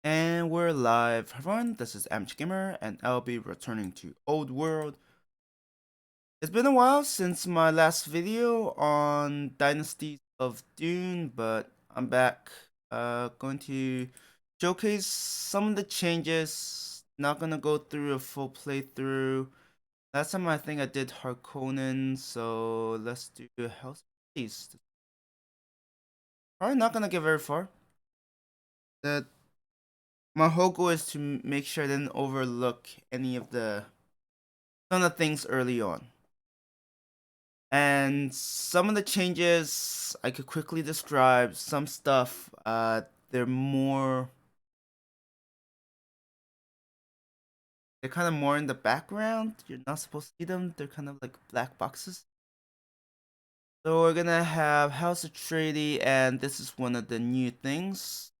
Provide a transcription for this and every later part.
And we're live. Hi everyone, this is Gamer, and I'll be returning to Old World. It's been a while since my last video on Dynasties of Dune, but I'm back. Going to showcase some of the changes. Not gonna go through a full playthrough. Last time I think I did Harkonnen, so let's do House of Peace. Probably not gonna get very far. The My whole goal is to make sure I didn't overlook any of some of the things early on. And some of the changes I could quickly describe. Some stuff, they're more, they're kind of more in the background. You're not supposed to see them. They're kind of like black boxes. So we're gonna have House of Trady, and this is one of the new things.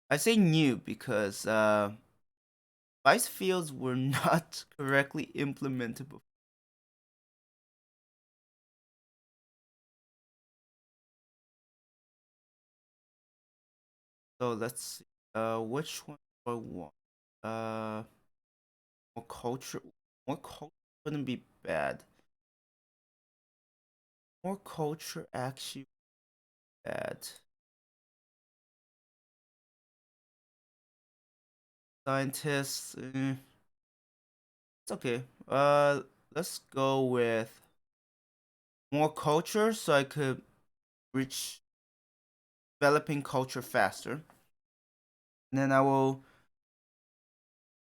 I say new because spice fields were not correctly implemented before. So let's see. Which one do I want? Uh, more culture. More culture wouldn't be bad. More culture actually bad. Scientists. It's okay. Let's go with more culture so I could reach developing culture faster. And then I will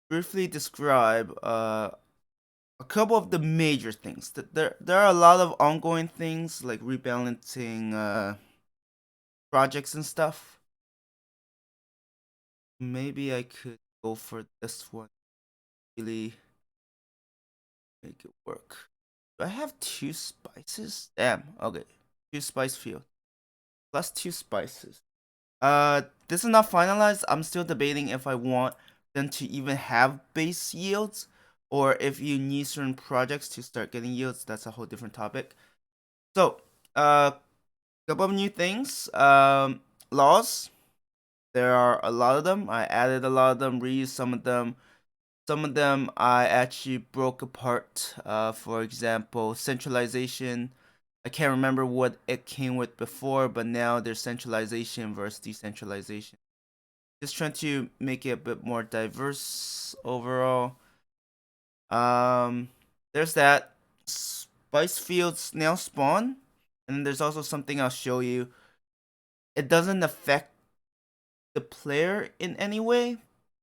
briefly describe a couple of the major things. There are a lot of ongoing things like rebalancing projects and stuff. Maybe I could go for this one. Really make it work. Do I have 2 spices? Damn. Okay. 2 spice field. Plus 2 spices. This is not finalized. I'm still debating if I want them to even have base yields or if you need certain projects to start getting yields. That's a whole different topic. So, couple of new things. Laws. There are a lot of them. I added a lot of them, reused some of them. Some of them I actually broke apart. For example, centralization. I can't remember what it came with before, but now there's centralization versus decentralization. Just trying to make it a bit more diverse overall. There's that. Spice fields now spawn, and there's also something I'll show you. It doesn't affect the player in any way,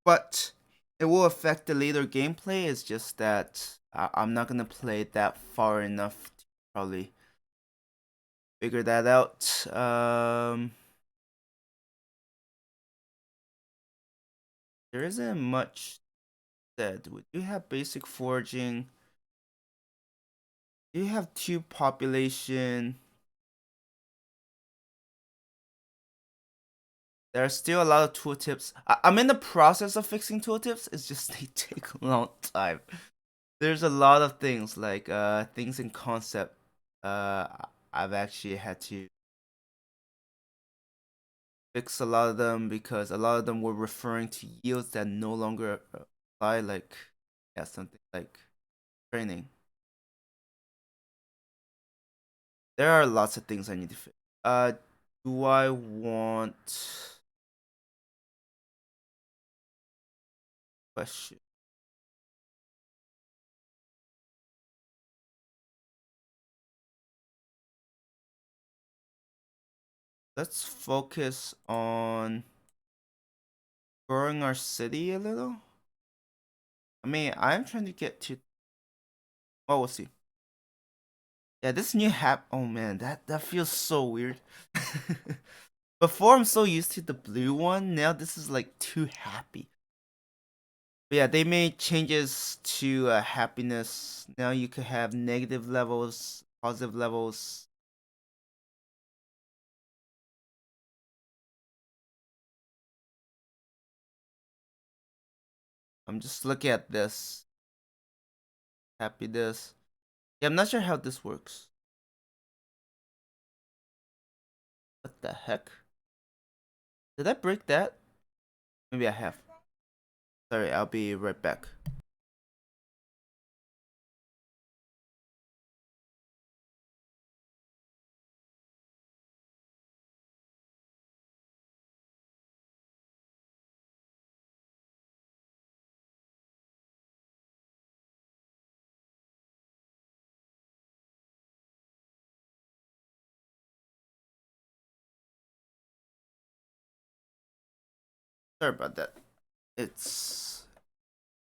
but it will affect the later gameplay. It's just that I'm not gonna play it that far enough to probably figure that out. There isn't much said. We do have basic foraging. You have 2 population. There are still a lot of tooltips. I'm in the process of fixing tooltips. It's just they take a long time. There's a lot of things like things in concept. Uh, I've actually had to fix a lot of them because a lot of them were referring to yields that no longer apply. Like, yeah, something like training. There are lots of things I need to fix. Do I want question? Let's focus on growing our city a little. I mean, I'm trying to get to. Oh, we'll see. Yeah, this new hap. Oh man, that feels so weird. Before I'm so used to the blue one. Now this is like too happy. But yeah, they made changes to happiness. Now you could have negative levels, positive levels. I'm just looking at this. Happiness. Yeah, I'm not sure how this works. What the heck? Did I break that? Maybe I have. Sorry, I'll be right back. Sorry about that. It's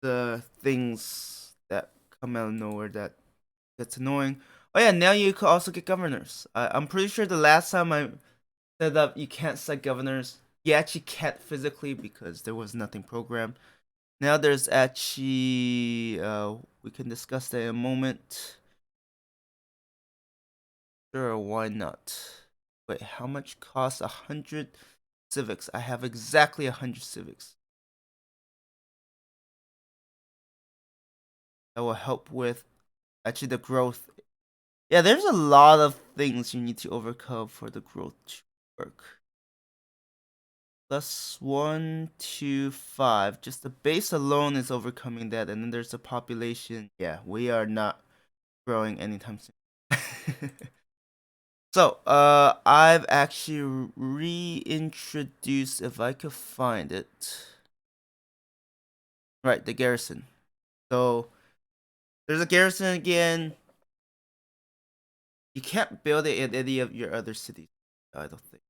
the things that come out of nowhere that gets annoying. Oh yeah, now you could also get governors. I'm pretty sure the last time I set up, you can't set governors. You actually can't physically because there was nothing programmed. Now there's actually we can discuss that in a moment. Sure, why not? Wait, how much costs 100 civics? I have exactly 100 civics. That will help with actually the growth. Yeah, there's a lot of things you need to overcome for the growth to work. +1 to 5. Just the base alone is overcoming that, and then there's the population. Yeah, we are not growing anytime soon. So, I've actually reintroduced, if I could find it. Right, the garrison. So, there's a garrison again. You can't build it in any of your other cities, I don't think.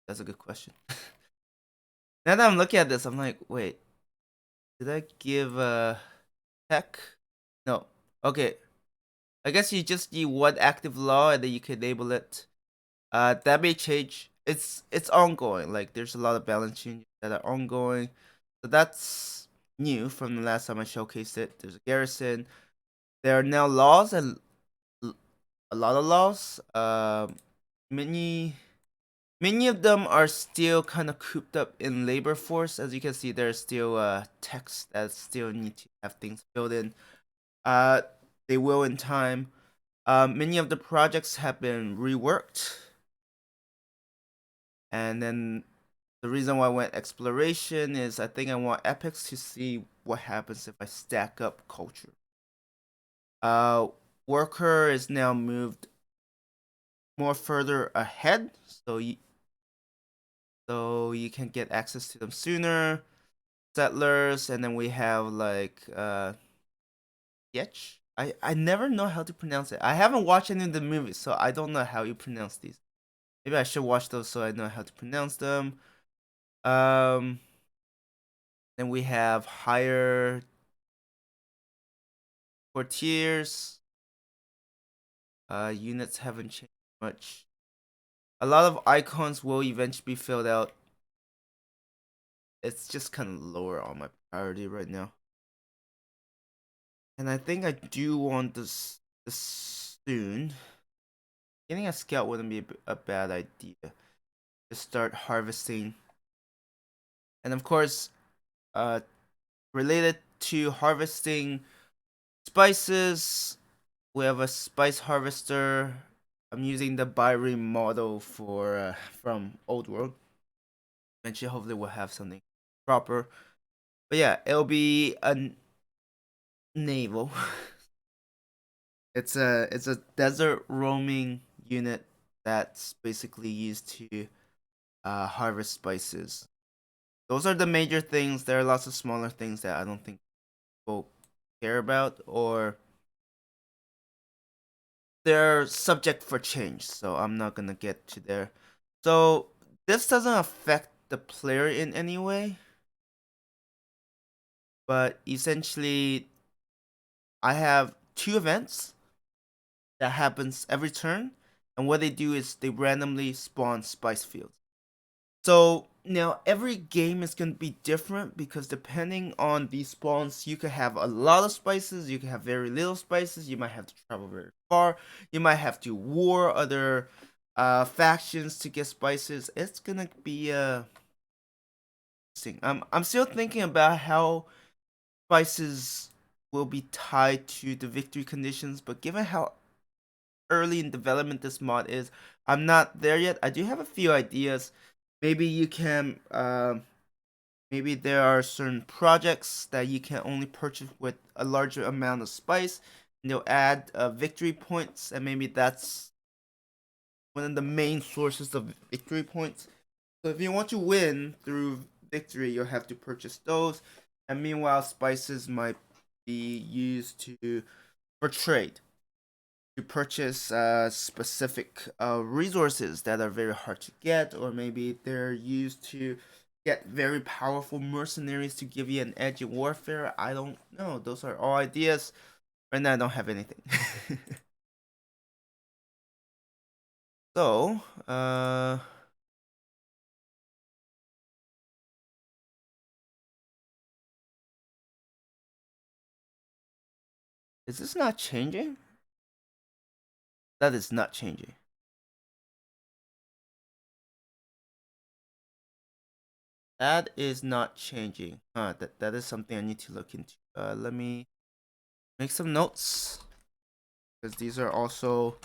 That's a good question. Now that I'm looking at this, I'm like, wait, did I give tech? No. Okay. I guess you just need one active law and then you can enable it. That may change. It's ongoing. Like there's a lot of balance changes that are ongoing. So that's new from the last time I showcased it. There's a garrison. There are now laws and a lot of laws. Many many of them are still kind of cooped up in labor force. As you can see, there's still text that still need to have things filled in. Uh, they will in time. Many of the projects have been reworked, and then the reason why I went exploration is I think I want epics to see what happens if I stack up culture. Uh, worker is now moved more further ahead, so you can get access to them sooner. Settlers, and then we have like Yetch. I never know how to pronounce it. I haven't watched any of the movies, so I don't know how you pronounce these. Maybe I should watch those so I know how to pronounce them. Um, then we have higher courtiers. Units haven't changed much. A lot of icons will eventually be filled out. It's just kind of lower on my priority right now. And I think I do want this soon. Getting a scout wouldn't be a bad idea. To start harvesting. And of course, uh, related to harvesting spices, we have a spice harvester. I'm using the Byrie model for from Old World. Eventually, hopefully, we'll have something proper. But yeah, it'll be a naval. It's a desert roaming unit that's basically used to harvest spices. Those are the major things. There are lots of smaller things that I don't think people care about, or they're subject for change. So I'm not gonna get to there. So this doesn't affect the player in any way, but essentially I have two events that happens every turn, and what they do is they randomly spawn spice fields. So now every game is gonna be different because depending on these spawns, you could have a lot of spices, you could have very little spices, you might have to travel very far, you might have to war other factions to get spices. It's gonna be interesting. I'm still thinking about how spices will be tied to the victory conditions, but given how early in development this mod is. I'm not there yet. I do have a few ideas. Maybe you can maybe there are certain projects that you can only purchase with a larger amount of spice, and they'll add victory points, and maybe that's one of the main sources of victory points. So if you want to win through victory, you'll have to purchase those, and meanwhile, spices might be used to for trade to purchase specific resources that are very hard to get, or maybe they're used to get very powerful mercenaries to give you an edge in warfare. I don't know. Those are all ideas. Right now, I don't have anything. So, is this not changing? That is not changing. That is not changing. That is something I need to look into. Let me make some notes because these are also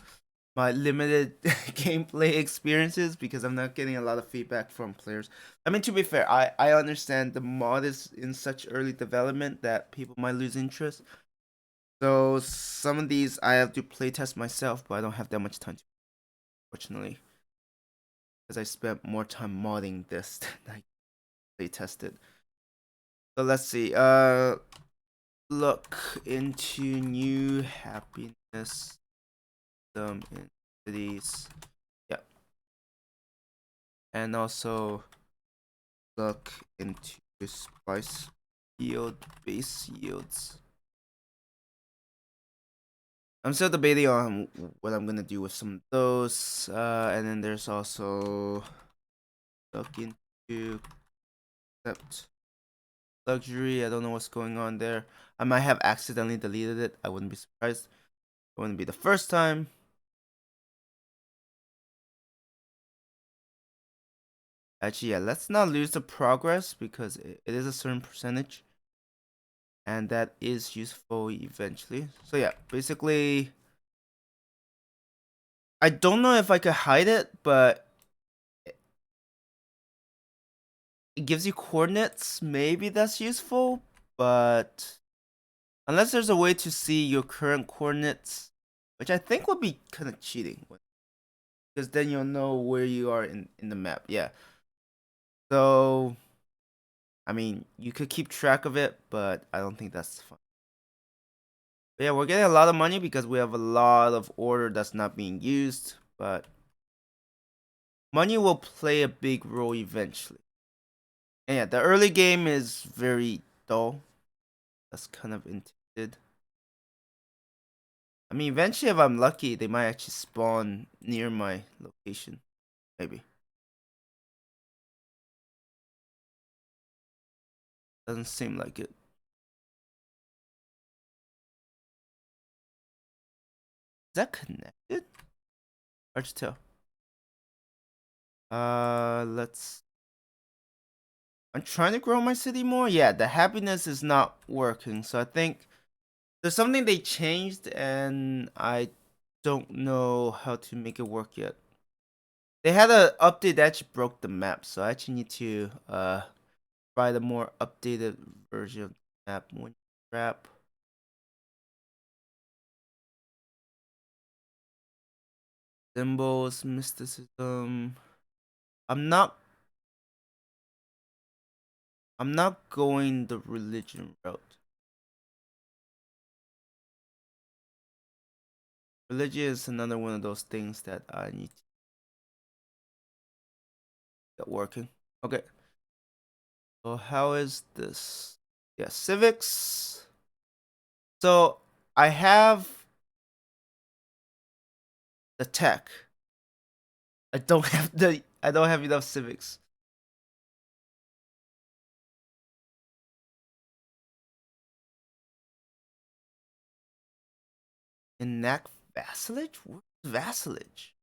my limited gameplay experiences because I'm not getting a lot of feedback from players. I mean, to be fair, I understand the mod is in such early development that people might lose interest. So some of these I have to playtest myself, but I don't have that much time to, fortunately, because I spent more time modding this than I playtested. So let's see. Look into new happiness in cities. Yep, and also look into spice yield base yields. I'm still debating on what I'm gonna do with some of those. And then there's also look into accept luxury. I don't know what's going on there. I might have accidentally deleted it. I wouldn't be surprised. It wouldn't be the first time. Actually, yeah, let's not lose the progress because it is a certain percentage. And that is useful eventually. So yeah, basically, I don't know if I could hide it, but it gives you coordinates. Maybe that's useful, but unless there's a way to see your current coordinates, which I think would be kind of cheating, because then you'll know where you are in the map. Yeah. So, I mean, you could keep track of it, but I don't think that's fun. But yeah, we're getting a lot of money because we have a lot of order that's not being used, but money will play a big role eventually. And yeah, the early game is very dull. That's kind of intended. I mean, eventually, if I'm lucky, they might actually spawn near my location. Maybe. Doesn't seem like it. Is that connected? Hard to tell. Let's. I'm trying to grow my city more. Yeah, the happiness is not working. So I think there's something they changed, and I don't know how to make it work yet. They had an update that actually broke the map, so I actually need to try the more updated version of the map when wrap. Symbols, mysticism. I'm not I'm not going the religion route. Religion is another one of those things that I need to get working. Okay. So how is this? Yeah, civics. So I have the tech. I don't have enough civics. Enact vassalage? What's vassalage?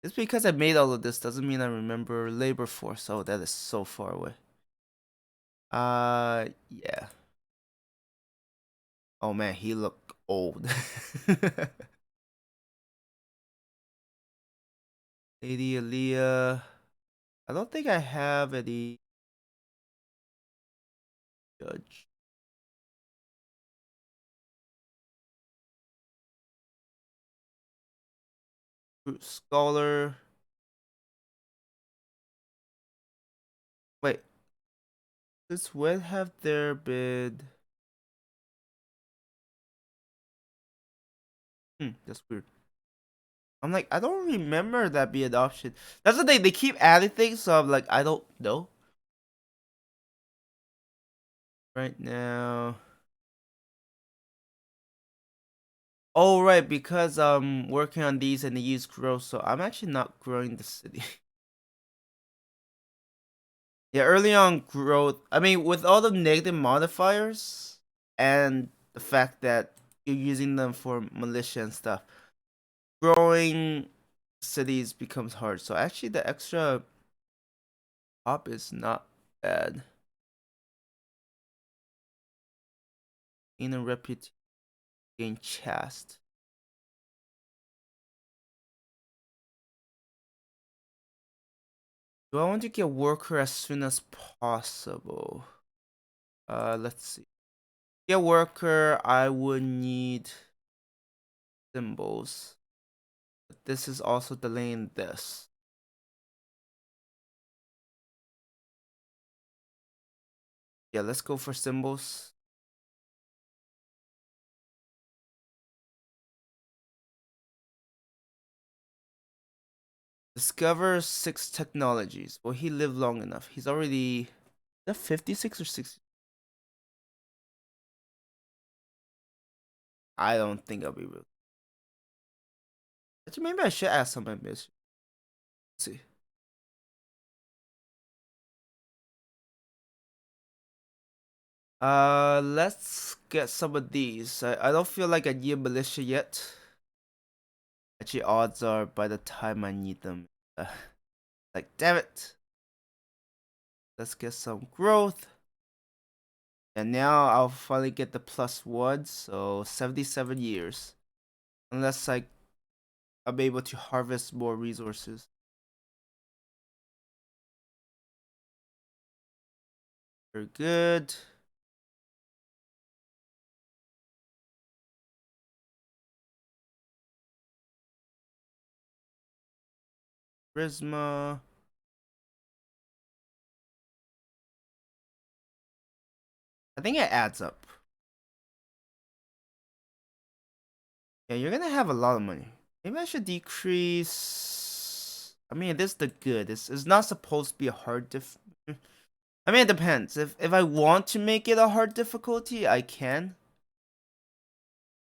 Just because I made all of this doesn't mean I remember labor force. Oh, that is so far away. Yeah. Oh man, he look old. Lady Aaliyah. I don't think I have any judge. Scholar. Wait, since when have there been? That's weird. I'm like, I don't remember that be an option. That's the thing. They keep adding things, so I'm like, I don't know right now. Oh right, because I'm working on these and they use growth, so I'm actually not growing the city. Yeah, early on growth. I mean, with all the negative modifiers and the fact that you're using them for militia and stuff, growing cities becomes hard. So actually, the extra pop is not bad. In a reputation, gain chast. Do I want to get worker as soon as possible? Let's see. Get worker, I would need symbols. But this is also delaying this. Yeah, let's go for symbols. Discover 6 technologies. Will he live long enough? He's already. Is that 56 or 60? I don't think I'll be able. Actually, maybe I should ask some ambition. Let's see. Let's get some of these. I don't feel like I need militia yet. Actually, odds are by the time I need them. Like, damn it. Let's get some growth. And now I'll finally get the +1, so 77 years. Unless I'm able to harvest more resources. Very good. Charisma. I think it adds up. Yeah, you're gonna have a lot of money. Maybe I should decrease. I mean, this is the good. It's not supposed to be a hard I mean, it depends. If I want to make it a hard difficulty, I can.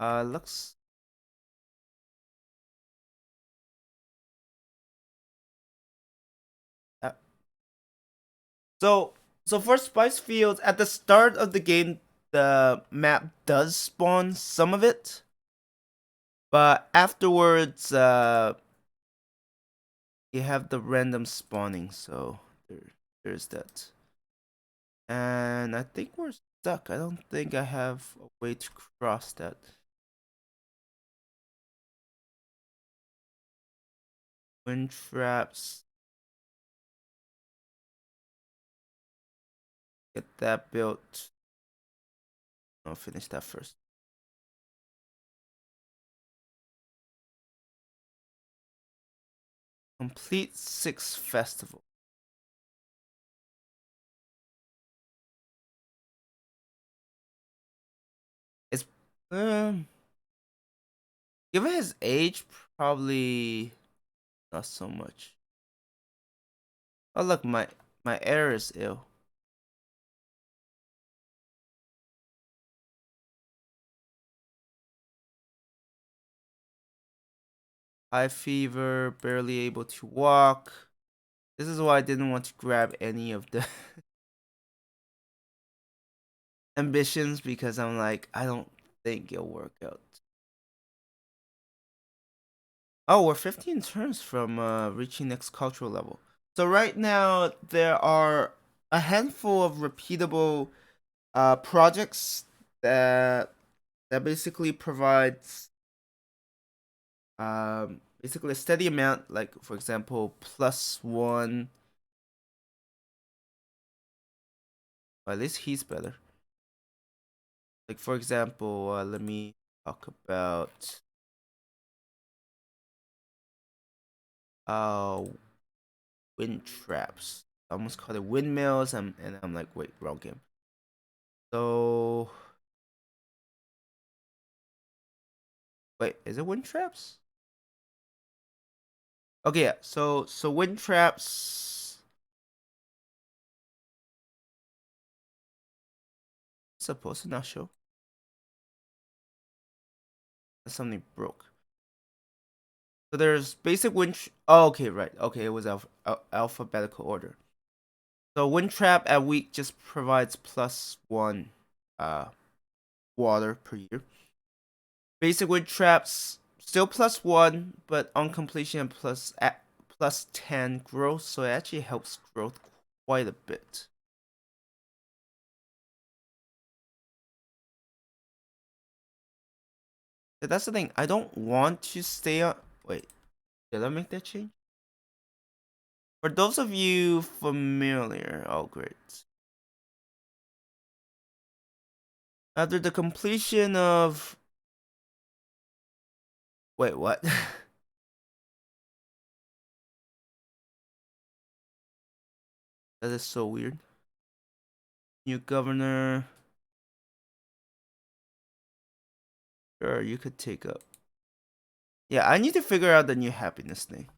Looks. Uh, so for spice fields at the start of the game, the map does spawn some of it, but afterwards, you have the random spawning. So there's that. And I think we're stuck. I don't think I have a way to cross that. Wind traps. Get that built. I'll finish that first. Complete 6 festival. It's given his age, probably not so much. Oh look, my heir is ill. High fever, barely able to walk. This is why I didn't want to grab any of the ambitions because I'm like, I don't think it'll work out. Oh, we're 15 turns from reaching next cultural level. So right now there are a handful of repeatable projects that that basically provides basically a steady amount, like for example, +1. At least he's better. Like for example, let me talk about uh wind traps. I almost called it windmills, and I'm like, wait, wrong game. So wait, is it wind traps? Okay, yeah. So wind traps supposed to not show. Something broke. So there's basic wind. Oh, okay, right. Okay, it was alphabetical order. So wind trap at weak just provides +1 uh water per year. Basic wind traps still +1, but on completion and +10 growth, so it actually helps growth quite a bit. But that's the thing. I don't want to stay on. Wait, did I make that change? For those of you familiar, oh great. After the completion of. Wait, what? That is so weird. New governor. Sure, you could take up. Yeah, I need to figure out the new happiness thing.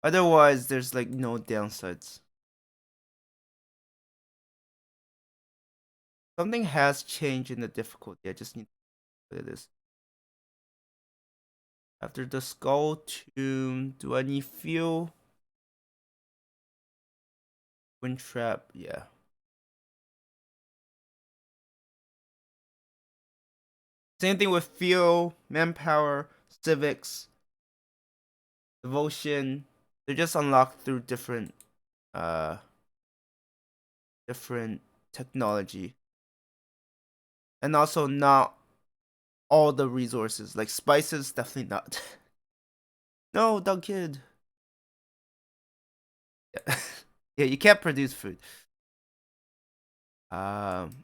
Otherwise, there's like no downsides. Something has changed in the difficulty. I just need to look at this. After the skull tomb, do I need fuel? Wind trap, yeah. Same thing with fuel, manpower, civics, devotion. They're just unlocked through uh different technology. And also not all the resources. Like spices, definitely not. No, dumb kid. Yeah. Yeah, you can't produce food. Um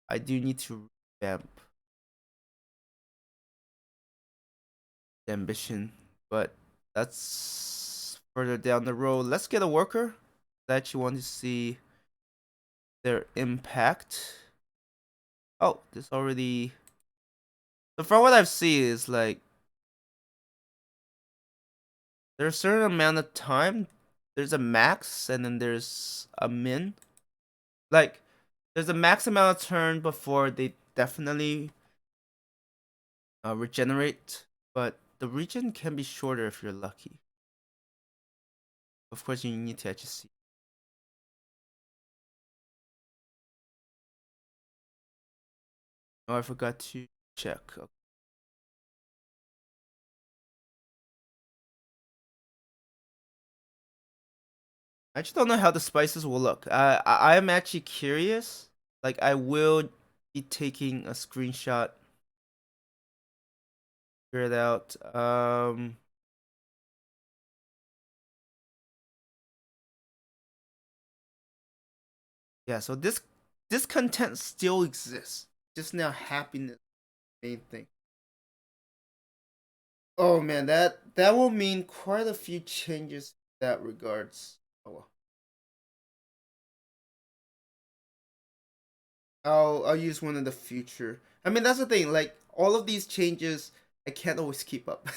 I do need to revamp the ambition, but that's further down the road. Let's get a worker. I actually want to see their impact. Oh, this already. So from what I've seen is like there's a certain amount of time. There's a max, and then there's a min. Like there's a max amount of turn before they definitely regenerate, but the regen can be shorter if you're lucky. Of course, you need to actually see. Oh, I forgot to check. Okay. I just don't know how the spices will look. I am actually curious. Like I will be taking a screenshot, figure it out. Yeah. So this content still exists. Just now, happiness, main thing. Oh man, that will mean quite a few changes in that regards. Oh well. I'll use one in the future. I mean that's the thing. Like all of these changes, I can't always keep up.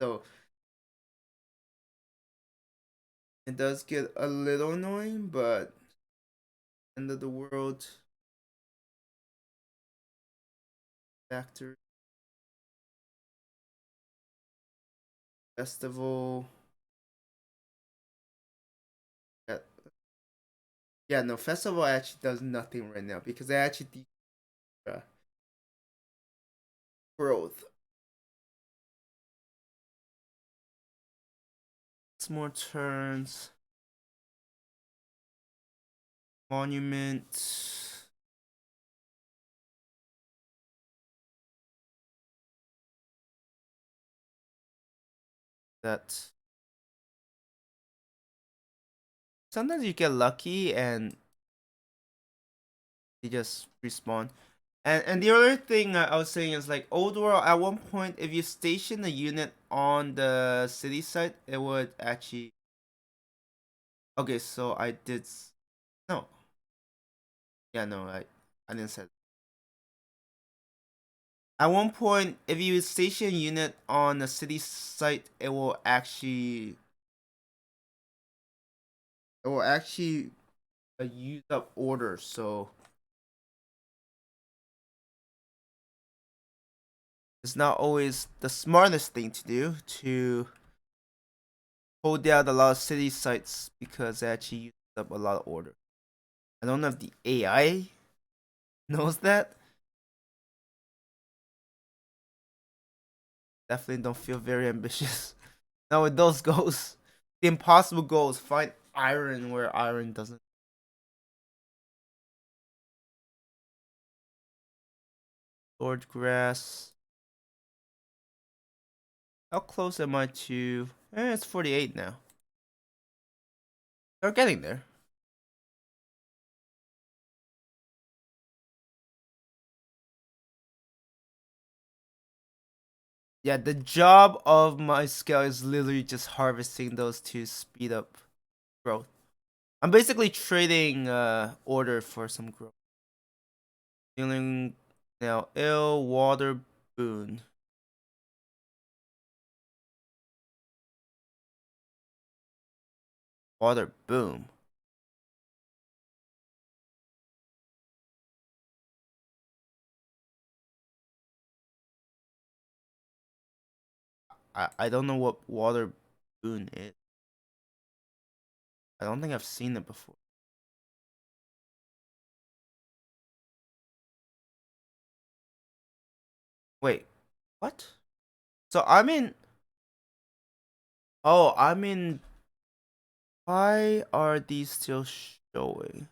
So it does get a little annoying, but end of the world factor festival. Yeah, yeah, no, festival actually does nothing right now because I actually uh, growth. It's more turns. Monument. that sometimes you get lucky and they just respawn. And the other thing I was saying is like old world. At one point, if you station a unit on the city site, it would actually. Okay, so I did. No, yeah, no, I didn't say. That. At one point, if you station a unit on a city site, it will actually use up orders. So it's not always the smartest thing to do to hold down a lot of city sites because it actually uses up a lot of order. I don't know if the AI knows that. Definitely don't feel very ambitious. Now with those goals, the impossible goals, find iron where iron doesn't. Sword grass. How close am I to? It's 48 now. They're getting there. Yeah, the job of my scale is literally just harvesting those to speed up growth. I'm basically trading order for some growth. Feeling now ill water boon. Water boom. I don't know what water boon is. I don't think I've seen it before. Wait, what? So I'm in. Oh, I'm in. Why are these still showing?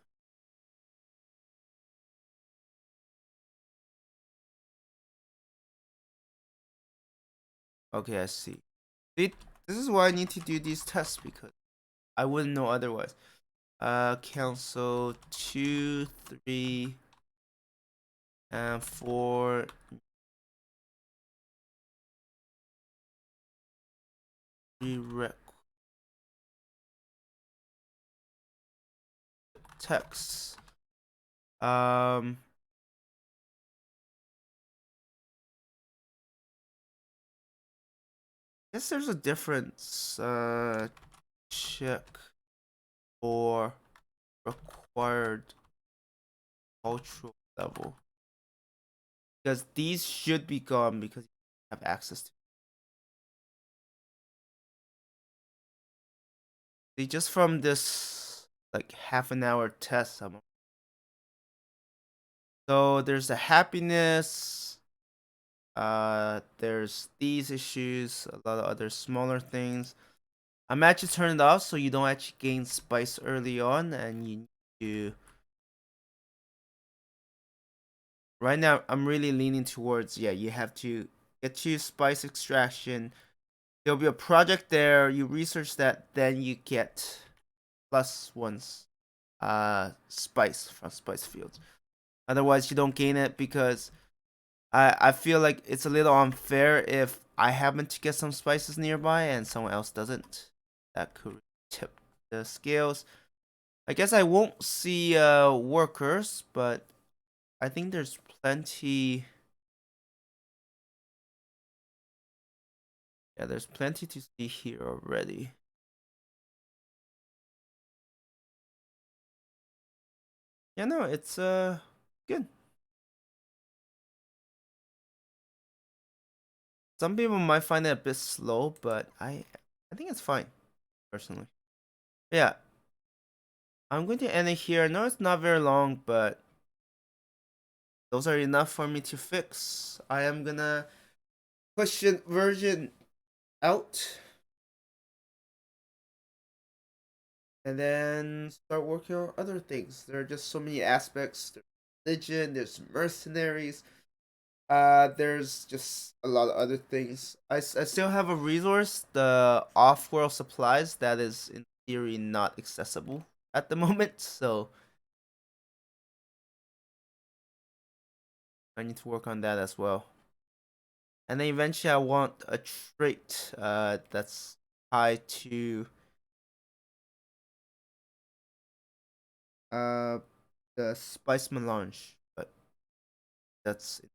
Okay, I see. See, this is why I need to do these tests because I wouldn't know otherwise. Cancel 2, 3, and 4. Redirect text. Um, guess there's a difference. Check for required cultural level because these should be gone because you have access to. See, just from this like half an hour test, so there's the happiness. There's these issues, a lot of other smaller things. I'm actually turning it off so you don't actually gain spice early on, and you need to. Right now, I'm really leaning towards yeah. You have to get to spice extraction. There'll be a project there. You research that, then you get plus ones, spice from spice fields. Otherwise, you don't gain it because I feel like it's a little unfair if I happen to get some spices nearby and someone else doesn't. That could tip the scales. I guess I won't see workers, but I think there's plenty. Yeah, there's plenty to see here already. Yeah, no, it's good. Some people might find it a bit slow, but I think it's fine personally. Yeah, I'm going to end it here. I know it's not very long, but those are enough for me to fix. I am gonna push the version out and then start working on other things. There are just so many aspects. There's religion, there's mercenaries. There's just a lot of other things. I still have a resource, the off-world supplies, that is in theory not accessible at the moment, so I need to work on that as well. And then eventually I want a trait that's tied to uh the spice melange, but that's it.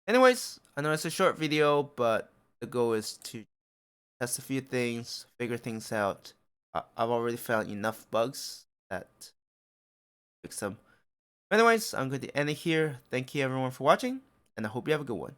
Anyways, I know it's a short video, but the goal is to test a few things, figure things out. I've already found enough bugs that fix them. Anyways, I'm going to end it here. Thank you everyone for watching, and I hope you have a good one.